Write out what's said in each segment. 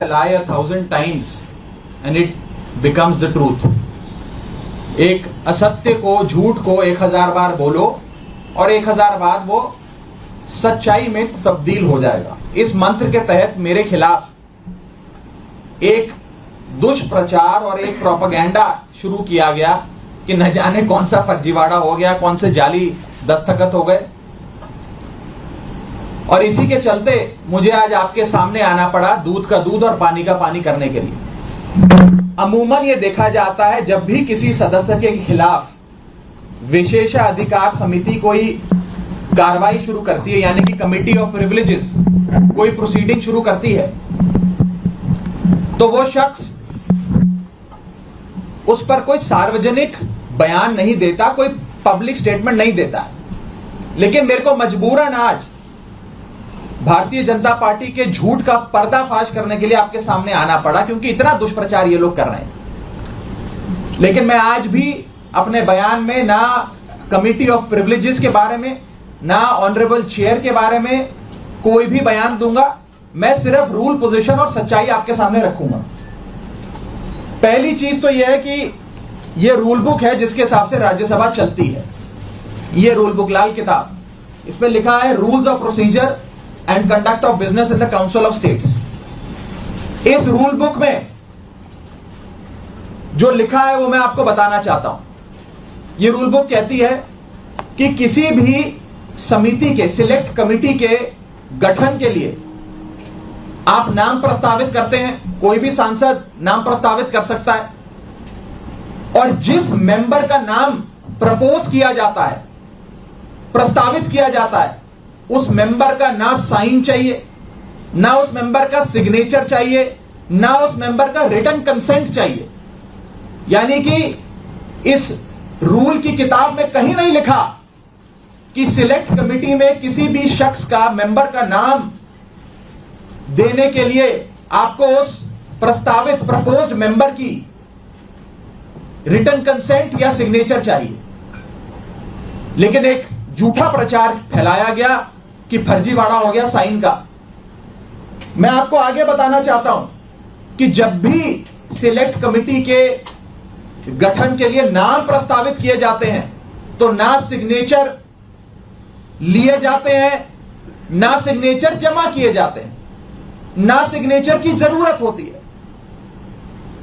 lie 1,000 times and it becomes the truth. एक असत्य को, झूठ को 1,000 बार बोलो और 1,000 बार वो सच्चाई में तब्दील हो जाएगा। इस मंत्र के तहत मेरे खिलाफ एक दुष्प्रचार और एक प्रोपेगेंडा शुरू किया गया कि न जाने कौन सा फर्जीवाड़ा हो गया, कौन से जाली दस्तखत हो गए, और इसी के चलते मुझे आज आपके सामने आना पड़ा दूध का दूध और पानी का पानी करने के लिए। अमूमन ये देखा जाता है जब भी किसी सदस्य के खिलाफ विशेषाधिकार समिति कोई कार्रवाई शुरू करती है, यानी कि कमिटी ऑफ प्रिविलेजेस कोई प्रोसीडिंग शुरू करती है, तो वो शख्स उस पर कोई सार्वजनिक बयान नहीं देता, कोई पब्लिक स्टेटमेंट नहीं देता। लेकिन मेरे को मजबूरन आज भारतीय जनता पार्टी के झूठ का पर्दाफाश करने के लिए आपके सामने आना पड़ा, क्योंकि इतना दुष्प्रचार ये लोग कर रहे हैं। लेकिन मैं आज भी अपने बयान में ना कमिटी ऑफ प्रिविलेजेस के बारे में, ना ऑनरेबल चेयर के बारे में कोई भी बयान दूंगा। मैं सिर्फ रूल, पोजीशन और सच्चाई आपके सामने रखूंगा। पहली चीज तो यह है कि यह रूल बुक है जिसके हिसाब से राज्यसभा चलती है। यह रूल बुक, लाल किताब, इसमें लिखा है rules of procedure and conduct of business in the council of states. इस रूल बुक में जो लिखा है वो मैं आपको बताना चाहता हूं। यह रूल बुक कहती है कि किसी भी समिति के, सिलेक्ट कमिटी के गठन के लिए आप नाम प्रस्तावित करते हैं, कोई भी सांसद नाम प्रस्तावित कर सकता है, और जिस मेंबर का नाम प्रपोज किया जाता है, प्रस्तावित किया जाता है, उस मेंबर का ना साइन चाहिए, ना उस मेंबर का सिग्नेचर चाहिए, ना उस मेंबर का रिटन कंसेंट चाहिए। यानी कि इस रूल की किताब में कहीं नहीं लिखा कि सिलेक्ट कमिटी में किसी भी शख्स का, मेंबर का नाम देने के लिए आपको उस प्रस्तावित, प्रपोज्ड मेंबर की रिटन कंसेंट या सिग्नेचर चाहिए। लेकिन एक झूठा प्रचार फैलाया गया कि फर्जीवाड़ा हो गया साइन का। मैं आपको आगे बताना चाहता हूं कि जब भी सिलेक्ट कमिटी के गठन के लिए नाम प्रस्तावित किए जाते हैं तो ना सिग्नेचर लिए जाते हैं, ना सिग्नेचर जमा किए जाते हैं, ना सिग्नेचर की जरूरत होती है।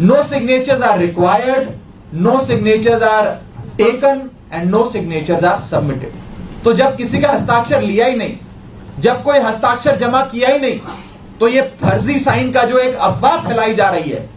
No signatures are required, no signatures are taken and no signatures are submitted. तो जब किसी का हस्ताक्षर लिया ही नहीं, जब कोई हस्ताक्षर जमा किया ही नहीं, तो ये फर्जी साइन का जो एक अफवाह फैलाई जा रही है,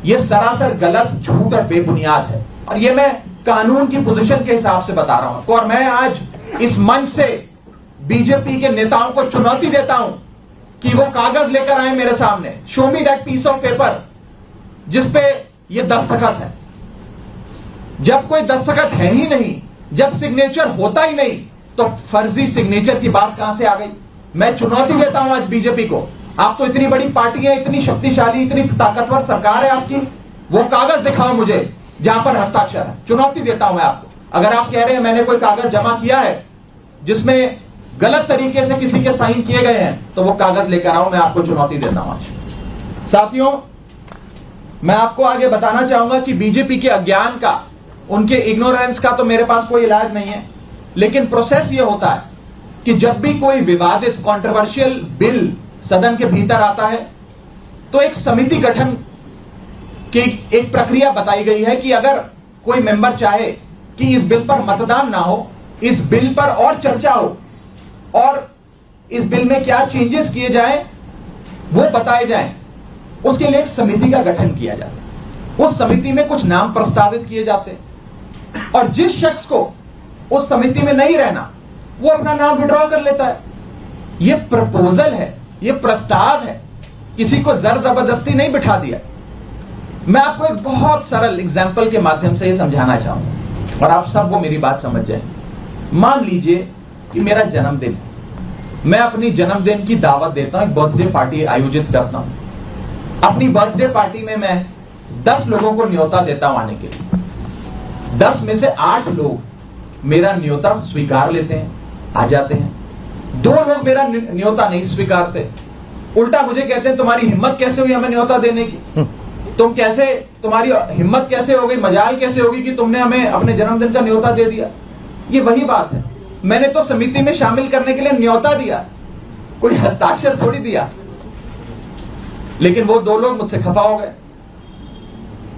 ये सरासर गलत, झूठ और बेबुनियाद है। और ये मैं कानून की पोजीशन के हिसाब से बता रहा हूं। और मैं आज इस मंच से बीजेपी के नेताओं को चुनौती देता हूं कि वो कागज लेकर आए मेरे सामने, show me that piece of paper जिसपे ये दस्तखत है। जब कोई दस्तखत है ही नहीं, जब सिग्नेचर होता ही नहीं, तो फर्जी सिग्नेचर की बात कहां से आ गई? मैं चुनौती देता हूं आज बीजेपी को। आप तो इतनी बड़ी पार्टी है, इतनी शक्तिशाली, इतनी ताकतवर सरकार है आपकी, वो कागज दिखाओ मुझे जहां पर हस्ताक्षर है। चुनौती देता हूं मैं आपको। अगर आप कह रहे हैं मैंने कोई कागज जमा किया है जिसमें गलत तरीके से किसी के साइन किए गए हैं, तो वो कागज लेकर आओ। मैं आपको चुनौती देता हूं आज। साथियों, मैं आपको आगे बताना चाहूंगा कि बीजेपी के अज्ञान का, उनके इग्नोरेंस का तो मेरे पास कोई इलाज नहीं है। लेकिन प्रोसेस ये होता है कि जब भी कोई विवादित, कंट्रोवर्शियल बिल सदन के भीतर आता है, तो एक समिति गठन की एक प्रक्रिया बताई गई है कि अगर कोई मेंबर चाहे कि इस बिल पर मतदान ना हो, इस बिल पर और चर्चा हो और इस बिल में क्या चेंजेस किए जाएं वो बताए जाएं, उसके लिए एक समिति का गठन किया जाता है। उस समिति में कुछ नाम प्रस्तावित किए जाते हैं, और जिस शख्स को उस समिति में नहीं रहना, वो अपना नाम विड्रॉ कर लेता है। यह प्रपोजल है, यह प्रस्ताव है, किसी को जर जबरदस्ती नहीं बिठा दिया। मैं आपको एक बहुत सरल एग्जाम्पल के माध्यम से यह समझाना चाहूंगा और आप सब वो मेरी बात समझ जाए। मान लीजिए कि मेरा जन्मदिन है, मैं अपनी जन्मदिन की दावत देता हूं, एक बर्थडे पार्टी आयोजित करता हूं। अपनी बर्थडे पार्टी में मैं 10 लोगों को न्योता देता हूं आने के लिए। 10 में से 8 लोग मेरा न्योता स्वीकार लेते हैं, आ जाते हैं। 2 लोग मेरा न्योता नहीं स्वीकारते, उल्टा मुझे कहते हैं तुम्हारी हिम्मत कैसे हुई हमें न्योता देने की, तुम कैसे, तुम्हारी हिम्मत कैसे हो गई, मजाल कैसे होगी कि तुमने हमें अपने जन्मदिन का न्योता दे दिया। ये वही बात है, मैंने तो समिति में शामिल करने के लिए न्योता दिया, कोई हस्ताक्षर थोड़ी दिया। लेकिन वो दो लोग मुझसे खफा हो गए।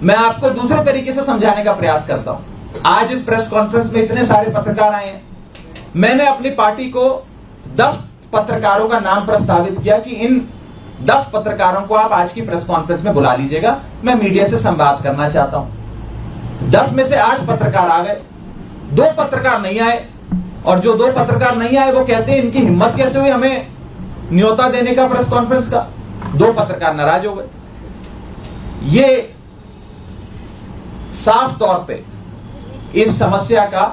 मैं आपको दूसरे तरीके से समझाने का प्रयास करता हूं। आज इस प्रेस कॉन्फ्रेंस में इतने सारे पत्रकार आए हैं, मैंने अपनी पार्टी को 10 पत्रकारों का नाम प्रस्तावित किया कि इन 10 पत्रकारों को आप आज की प्रेस कॉन्फ्रेंस में बुला लीजिएगा, मैं मीडिया से संवाद करना चाहता हूं। 10 में से 8 पत्रकार आ गए, 2 पत्रकार नहीं आए, और जो 2 पत्रकार नहीं आए वो कहते हैं इनकी हिम्मत कैसे हुई हमें न्योता देने का प्रेस कॉन्फ्रेंस का। 2 पत्रकार नाराज हो गए। ये साफ तौर पे इस समस्या का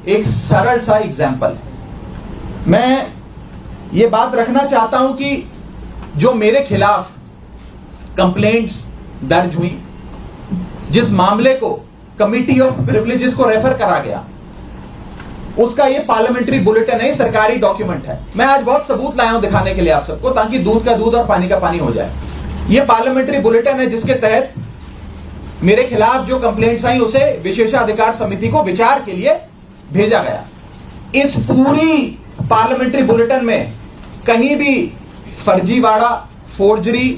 एक सरल सा एग्जाम्पल है। मैं ये बात रखना चाहता हूं कि जो मेरे खिलाफ कंप्लेंट्स दर्ज हुई, जिस मामले को कमिटी ऑफ प्रिविलेजेस को रेफर करा गया, उसका ये पार्लियामेंट्री बुलेटिन है, सरकारी डॉक्यूमेंट है। मैं आज बहुत सबूत लाया हूं दिखाने के लिए आप सबको, ताकि दूध का दूध और पानी का पानी हो जाए। ये पार्लियामेंट्री बुलेटिन है जिसके तहत मेरे खिलाफ जो कंप्लेंट्स आई उसे विशेषाधिकार समिति को विचार के लिए भेजा गया। इस पूरी पार्लियामेंट्री बुलेटिन में कहीं भी फर्जीवाड़ा, फोर्जरी,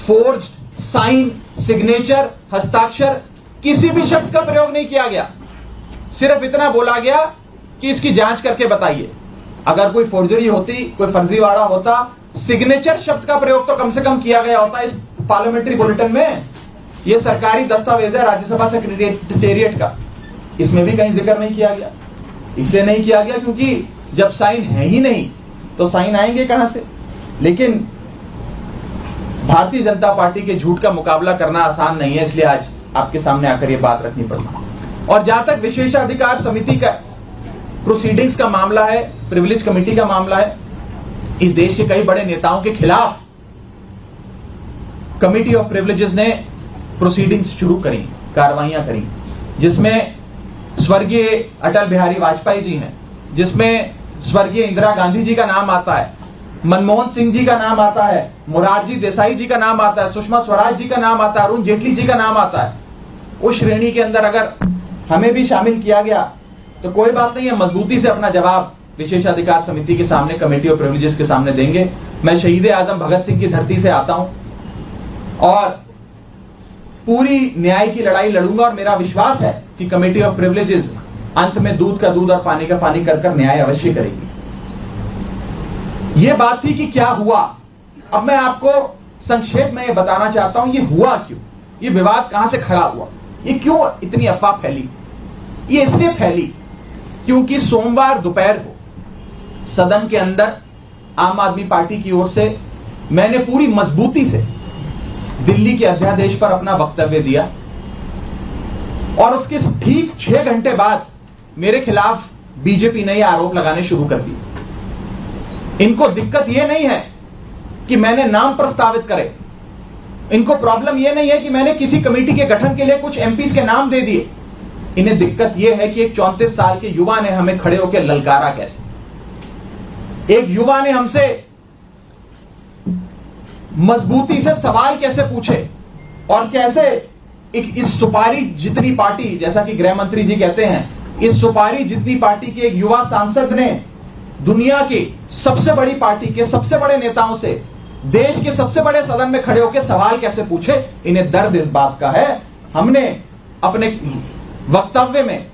फोर्ज्ड साइन, सिग्नेचर, हस्ताक्षर, किसी भी शब्द का प्रयोग नहीं किया गया। सिर्फ इतना बोला गया कि इसकी जांच करके बताइए। अगर कोई फोर्जरी होती, कोई फर्जीवाड़ा होता, सिग्नेचर शब्द का प्रयोग तो कम से कम किया गया होता इस पार्लियामेंट्री बुलेटिन में। यह सरकारी दस्तावेज है राज्यसभा सेक्रेटेरिएट का, इसमें भी कहीं जिक्र नहीं किया गया। इसलिए नहीं किया गया क्योंकि जब साइन है ही नहीं तो साइन आएंगे कहां से। लेकिन भारतीय जनता पार्टी के झूठ का मुकाबला करना आसान नहीं है, इसलिए आज आपके सामने आकर यह बात रखनी पड़ी। और जहां तक विशेषाधिकार समिति का प्रोसीडिंग्स का मामला है, प्रिविलेज कमेटी का मामला है, इस देश के कई बड़े नेताओं के खिलाफ कमिटी ऑफ प्रिविलेजेस ने प्रोसीडिंग्स शुरू करी, कार्रवाइयां करी, जिसमें स्वर्गीय अटल बिहारी वाजपेयी जी हैं, जिसमें स्वर्गीय इंदिरा गांधी जी का नाम आता है, मनमोहन सिंह जी का नाम आता है, मोरारजी देसाई जी का नाम आता है, सुषमा स्वराज जी का नाम आता है, अरुण जेटली जी का नाम आता है। उस श्रेणी के अंदर अगर हमें भी शामिल किया गया तो कोई बात नहीं है, मजबूती से अपना जवाब विशेषाधिकार समिति के सामने, कमेटी ऑफ प्रिविलेजेस के सामने देंगे। मैं शहीद आजम भगत सिंह की धरती से आता हूं और पूरी न्याय की लड़ाई लड़ूंगा, और मेरा विश्वास है कि कमेटी ऑफ प्रिविलेजेस अंत में दूध का दूध और पानी का पानी कर न्याय अवश्य करेगी। यह बात थी कि क्या हुआ। अब मैं आपको संक्षेप में यह बताना चाहता हूं, यह हुआ क्यों, यह विवाद कहां से खड़ा हुआ, यह क्यों इतनी अफवाह फैली। यह इसलिए फैली क्योंकि सोमवार दोपहर को सदन के अंदर आम आदमी पार्टी की ओर से मैंने पूरी मजबूती से दिल्ली के अध्यादेश पर अपना वक्तव्य दिया, और उसके ठीक 6 घंटे बाद मेरे खिलाफ बीजेपी ने यह आरोप लगाने शुरू कर दिए। इनको दिक्कत यह नहीं है कि मैंने नाम प्रस्तावित करे, इनको प्रॉब्लम यह नहीं है कि मैंने किसी कमेटी के गठन के लिए कुछ एमपीज के नाम दे दिए। इन्हें दिक्कत यह है कि एक 34 साल के युवा ने हमें खड़े होकर ललकारा कैसे, एक युवा ने हमसे मजबूती से सवाल कैसे पूछे, और कैसे एक इस सुपारी जितनी पार्टी, जैसा कि गृह मंत्री जी कहते हैं, इस सुपारी जितनी पार्टी के एक युवा सांसद ने दुनिया की सबसे बड़ी पार्टी के सबसे बड़े नेताओं से देश के सबसे बड़े सदन में खड़े होकर सवाल कैसे पूछे। इन्हें दर्द इस बात का है। हमने अपने वक्तव्य में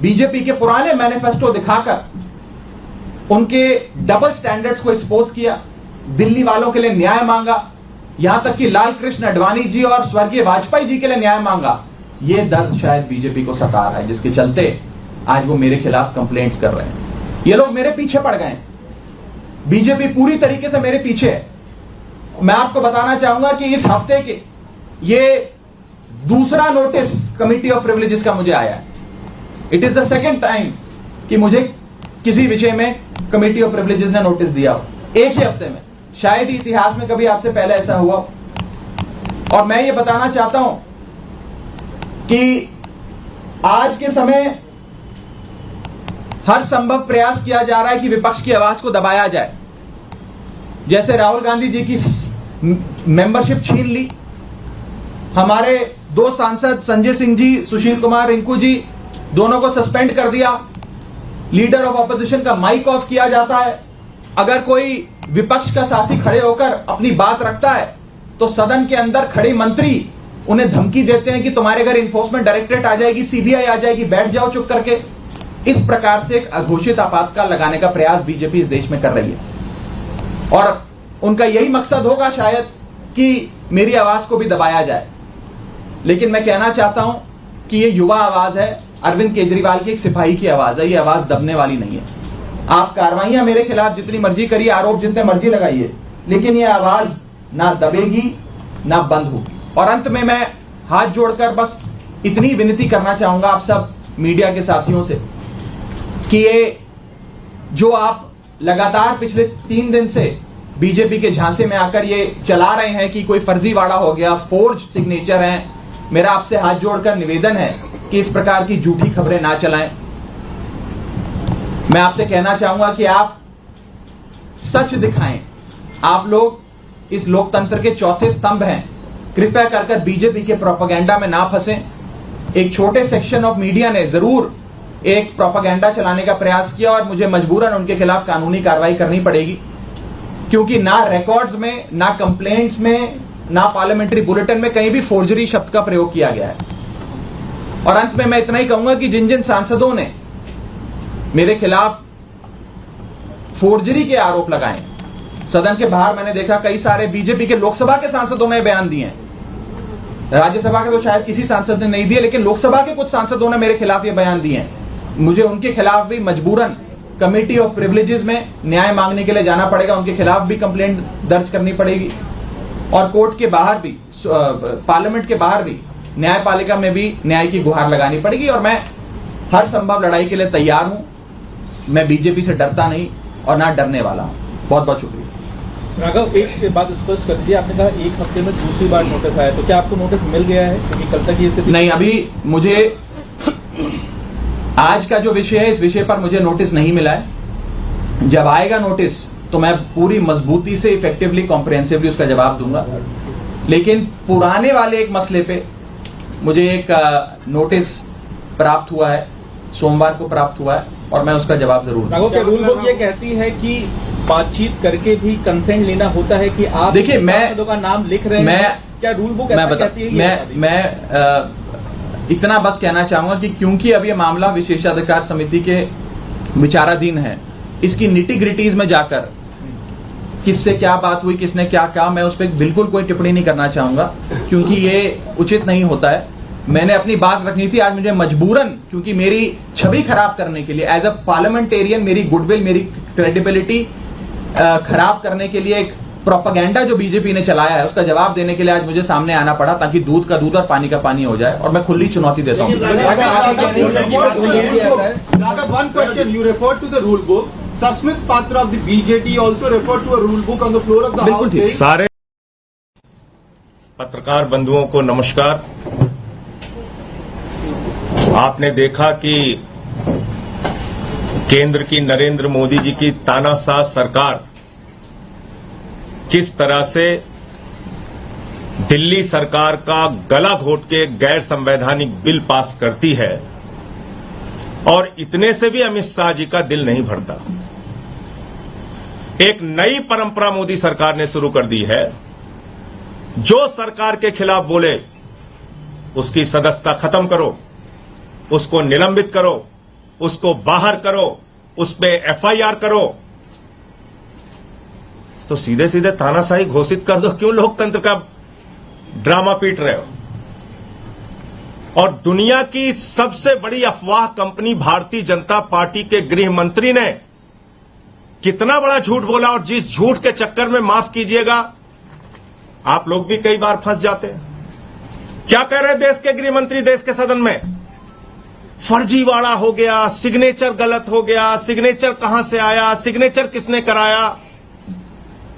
बीजेपी के पुराने मैनिफेस्टो दिखाकर उनके डबल स्टैंडर्ड्स को एक्सपोज किया, दिल्ली वालों के लिए न्याय मांगा, यहां तक कि लाल कृष्ण आडवाणी जी और स्वर्गीय वाजपेयी जी के लिए न्याय मांगा। यह दर्द शायद बीजेपी को सता रहा है, जिसके चलते आज वो मेरे खिलाफ कंप्लेंट्स कर रहे हैं। ये लोग मेरे पीछे पड़ गए, बीजेपी पूरी तरीके से मेरे पीछे है। मैं आपको बताना चाहूंगा कि इस हफ्ते के ये दूसरा नोटिस कमिटी ऑफ प्रिविलेजेस का मुझे आया है। It is the second time कि मुझे किसी विषय में कमिटी ऑफ प्रिविलेजेस ने नोटिस दिया हो एक ही हफ्ते में। शायद ही इतिहास में कभी आज से पहले ऐसा हुआ। और मैं ये बताना चाहता हूं कि आज के समय हर संभव प्रयास किया जा रहा है कि विपक्ष की आवाज को दबाया जाए। जैसे राहुल गांधी जी की मेंबरशिप छीन ली। हमारे 2 सांसद संजय सिंह जी, सुशील कुमार रिंकू जी, दोनों को सस्पेंड कर दिया। लीडर ऑफ ऑपोजिशन का माइक ऑफ किया जाता है। अगर कोई विपक्ष का साथी खड़े होकर अपनी बात रखता है तो सदन के अंदर खड़े मंत्री उन्हें धमकी देते हैं कि तुम्हारे घर इन्फोर्समेंट डायरेक्टरेट आ जाएगी, सीबीआई आ जाएगी, बैठ जाओ चुप करके। इस प्रकार से एक अघोषित आपातकाल लगाने का प्रयास बीजेपी इस देश में कर रही है और उनका यही मकसद होगा शायद कि मेरी आवाज को भी दबाया जाए। लेकिन मैं कहना चाहता हूं कि ये युवा आवाज है, अरविंद केजरीवाल की एक सिपाही की आवाज है, ये आवाज दबने वाली नहीं है। आप कार्रवाइयां मेरे खिलाफ जितनी मर्जी करिए, आरोप जितने मर्जी लगाइए, लेकिन ये आवाज ना दबेगी ना बंद होगी। और अंत में मैं हाथ जोड़कर बस इतनी विनती करना चाहूंगा आप सब मीडिया के साथियों से कि ये जो आप लगातार पिछले 3 दिन से बीजेपी के झांसे में आकर ये चला रहे हैं कि कोई फर्जीवाड़ा हो गया, फोर्ज सिग्नेचर हैं, मेरा आपसे हाथ जोड़कर निवेदन है कि इस प्रकार की झूठी खबरें ना चलाएं। मैं आपसे कहना चाहूंगा कि आप सच दिखाएं। आप लोग इस लोकतंत्र के चौथे स्तंभ हैं। कृपया कर बीजेपी के प्रोपेगेंडा में ना फंसें। एक छोटे सेक्शन ऑफ मीडिया ने जरूर एक प्रोपेगेंडा चलाने का प्रयास किया और मुझे मजबूरन उनके खिलाफ कानूनी कार्रवाई करनी पड़ेगी, क्योंकि ना रिकॉर्ड्स में, ना कंप्लेंट्स में, ना पार्लियामेंट्री बुलेटिन में कहीं भी फोर्जरी शब्द का प्रयोग किया गया है। और अंत में मैं इतना ही कहूंगा कि जिन जिन सांसदों ने मेरे खिलाफ फोर्जरी के आरोप लगाए, सदन के बाहर मैंने देखा कई सारे बीजेपी के लोकसभा के सांसदों ने बयान दिए हैं। राज्यसभा के तो शायद किसी सांसद ने नहीं दिए, लेकिन लोकसभा के कुछ सांसदों ने मेरे खिलाफ ये बयान दिए हैं। मुझे उनके खिलाफ भी मजबूरन कमेटी ऑफ प्रिविलेजेस में न्याय मांगने के लिए जाना पड़ेगा, उनके खिलाफ भी कंप्लेंट दर्ज करनी पड़ेगी और कोर्ट के बाहर भी, पार्लियामेंट के बाहर भी, न्यायपालिका में भी न्याय की गुहार लगानी पड़ेगी। और मैं हर संभव लड़ाई के लिए तैयार हूं। मैं बीजेपी से डरता नहीं और ना डरने वाला हूं। बहुत बहुत शुक्रिया। राघव, एक बात स्पष्ट कर दी आपने, कहा 1 हफ्ते में दूसरी बार नोटिस आया, तो क्या आपको नोटिस मिल गया है? क्योंकि कल तक ये स्थिति नहीं, अभी मुझे आज का जो विषय है इस विषय पर मुझे नोटिस नहीं मिला है। जब आएगा नोटिस तो मैं पूरी मजबूती से, इफेक्टिवली, कॉम्प्रिहेंसिवली उसका जवाब दूंगा। लेकिन पुराने वाले एक मसले पे मुझे एक नोटिस प्राप्त हुआ है, सोमवार को प्राप्त हुआ है और मैं उसका जवाब जरूर दूंगा। राघव, क्या रूल बुक ये कहती है कि बातचीत करके भी कंसेंट लेना होता है कि आप देखिए, मैं का नाम लिख रहे हैं, क्या रूल बुक ऐसा कहती है? मैं इतना बस कहना चाहूंगा कि क्योंकि अब ये मामला विशेषाधिकार समिति के विचाराधीन है, इसकी निटी-ग्रिटीज में जाकर किससे क्या बात हुई, किसने क्या कहा, मैं उस पर बिल्कुल कोई टिप्पणी नहीं करना चाहूंगा, क्योंकि ये उचित नहीं होता है। मैंने अपनी बात रखनी थी, आज मुझे मजबूरन, क्योंकि मेरी छवि खराब करने के लिए, एज अ पार्लियामेंटेरियन, मेरी गुडविल, मेरी क्रेडिबिलिटी खराब करने के लिए एक प्रोपेगेंडा जो बीजेपी ने चलाया है उसका जवाब देने के लिए आज मुझे सामने आना पड़ा, ताकि दूध का दूध और पानी का पानी हो जाए। और मैं खुली चुनौती देता हूं। One question, you referred to the rule book. Sasmit Patra of the BJD also referred to a rule book on the floor of the House saying... सारे पत्रकार बंधुओं को नमस्कार। आपने देखा कि केंद्र की नरेंद्र मोदी जी की तानाशाह सरकार किस तरह से दिल्ली सरकार का गला घोट के गैर संवैधानिक बिल पास करती है, और इतने से भी अमित शाह जी का दिल नहीं भरता। एक नई परंपरा मोदी सरकार ने शुरू कर दी है, जो सरकार के खिलाफ बोले उसकी सदस्यता खत्म करो, उसको निलंबित करो, उसको बाहर करो, उस पे एफआईआर करो। तो सीधे सीधे तानाशाही घोषित कर दो। क्यों लोकतंत्र का ड्रामा पीट रहे हो? और दुनिया की सबसे बड़ी अफवाह कंपनी भारतीय जनता पार्टी के गृह मंत्री ने कितना बड़ा झूठ बोला, और जिस झूठ के चक्कर में, माफ कीजिएगा, आप लोग भी कई बार फंस जाते हैं। क्या कह रहे देश के गृह मंत्री देश के सदन में? फर्जीवाड़ा हो गया, सिग्नेचर गलत हो गया, सिग्नेचर कहां से आया, सिग्नेचर किसने कराया।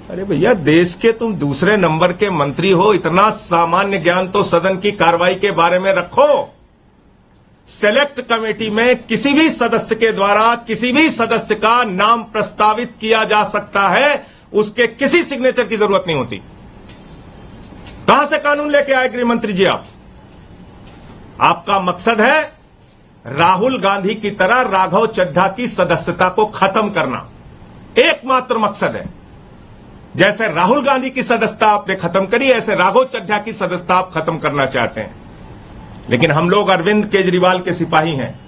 अरे भैया, देश के तुम दूसरे नंबर के मंत्री हो, इतना सामान्य ज्ञान तो सदन की कार्रवाई के बारे में रखो। सेलेक्ट कमेटी में किसी भी सदस्य के द्वारा किसी भी सदस्य का नाम प्रस्तावित किया जा सकता है, उसके किसी सिग्नेचर की जरूरत नहीं होती। कहां से कानून लेके आए गृह मंत्री जी आप? आपका मकसद है राहुल गांधी की तरह राघव चड्ढा की सदस्यता को खत्म करना, एकमात्र मकसद है। जैसे राहुल गांधी की सदस्यता आपने खत्म करी, ऐसे राघव चड्ढा की सदस्यता आप खत्म करना चाहते हैं। लेकिन हम लोग अरविंद केजरीवाल के सिपाही हैं,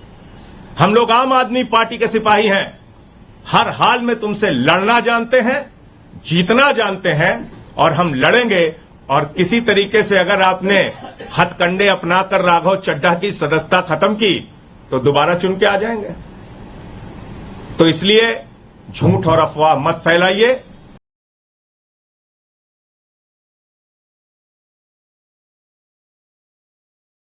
हम लोग आम आदमी पार्टी के सिपाही हैं। हर हाल में तुमसे लड़ना जानते हैं, जीतना जानते हैं, और हम लड़ेंगे। और किसी तरीके से अगर आपने हथकंडे अपनाकर राघव चड्ढा की सदस्यता खत्म की तो दोबारा चुन के आ जाएंगे। तो इसलिए झूठ और अफवाह मत फैलाइए।